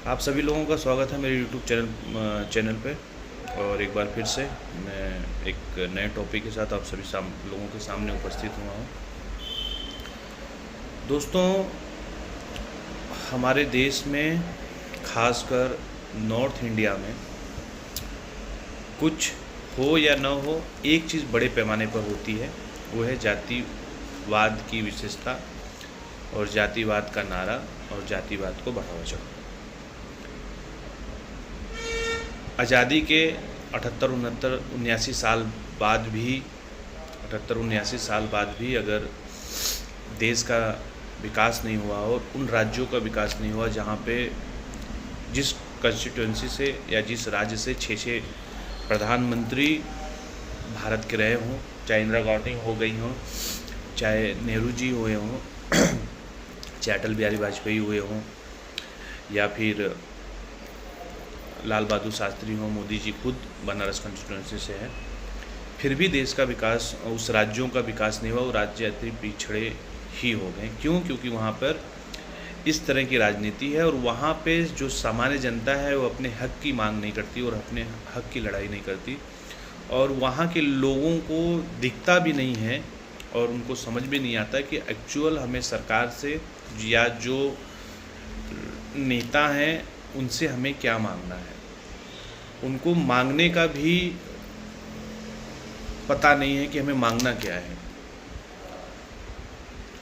आप सभी लोगों का स्वागत है मेरे YouTube चैनल पे। और एक बार फिर से मैं एक नए टॉपिक के साथ आप सभी लोगों के सामने उपस्थित हुआ हूँ। दोस्तों, हमारे देश में खासकर नॉर्थ इंडिया में कुछ हो या न हो, एक चीज़ बड़े पैमाने पर होती है, वो है जातिवाद की विशेषता और जातिवाद का नारा और जातिवाद को बढ़ावा चढ़ाना। आज़ादी के 78-79 साल बाद भी 78-79 साल बाद भी अगर देश का विकास नहीं हुआ और उन राज्यों का विकास नहीं हुआ जहाँ पे जिस कंस्टिट्यूंसी से या जिस राज्य से 6 प्रधानमंत्री भारत के रहे हों, चाहे इंदिरा गांधी हो गई हों, चाहे नेहरू जी हुए हों, चाहे अटल बिहारी वाजपेयी हुए हों, या फिर लाल बहादुर शास्त्री हो, मोदी जी खुद बनारस कंस्टिट्यूंसी से हैं, फिर भी देश का विकास, उस राज्यों का विकास नहीं हुआ। वो राज्य अति पिछड़े ही हो गए। क्यों? क्योंकि वहाँ पर इस तरह की राजनीति है और वहाँ पे जो सामान्य जनता है वो अपने हक की मांग नहीं करती और अपने हक की लड़ाई नहीं करती, और वहाँ के लोगों को दिखता भी नहीं है और उनको समझ भी नहीं आता कि एक्चुअल हमें सरकार से या जो नेता हैं उनसे हमें क्या मांगना है। उनको मांगने का भी पता नहीं है कि हमें मांगना क्या है।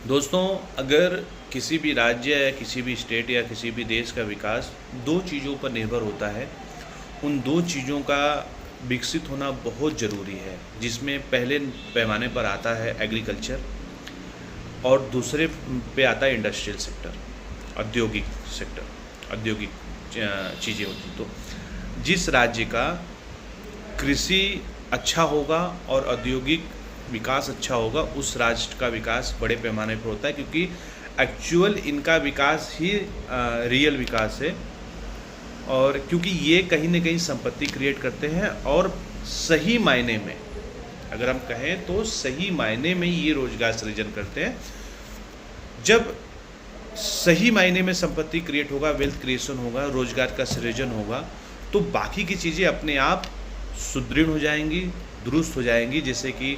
दोस्तों, अगर किसी भी राज्य या किसी भी स्टेट या किसी भी देश का विकास दो चीज़ों पर निर्भर होता है, उन दो चीज़ों का विकसित होना बहुत ज़रूरी है, जिसमें पहले पैमाने पर आता है एग्रीकल्चर और दूसरे पे आता है इंडस्ट्रियल सेक्टर, औद्योगिक सेक्टर, औद्योगिक चीज़ें होती। तो जिस राज्य का कृषि अच्छा होगा और औद्योगिक विकास अच्छा होगा, उस राज्य का विकास बड़े पैमाने पर होता है, क्योंकि एक्चुअल इनका विकास ही रियल विकास है। और क्योंकि ये कहीं ना कहीं संपत्ति क्रिएट करते हैं और सही मायने में, अगर हम कहें तो सही मायने में ये रोजगार सृजन करते हैं। जब सही मायने में संपत्ति क्रिएट होगा, वेल्थ क्रिएशन होगा, रोजगार का सृजन होगा, तो बाकी की चीज़ें अपने आप सुदृढ़ हो जाएंगी, दुरुस्त हो जाएंगी, जैसे कि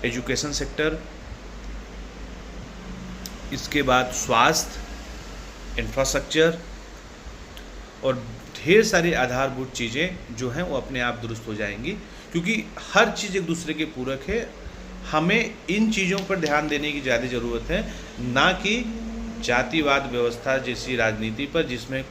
एजुकेशन सेक्टर, इसके बाद स्वास्थ्य, इंफ्रास्ट्रक्चर और ढेर सारी आधारभूत चीज़ें जो हैं वो अपने आप दुरुस्त हो जाएंगी, क्योंकि हर चीज़ एक दूसरे के पूरक है। हमें इन चीज़ों पर ध्यान देने की ज़्यादा ज़रूरत है, ना कि जातिवाद व्यवस्था जैसी राजनीति पर, जिसमें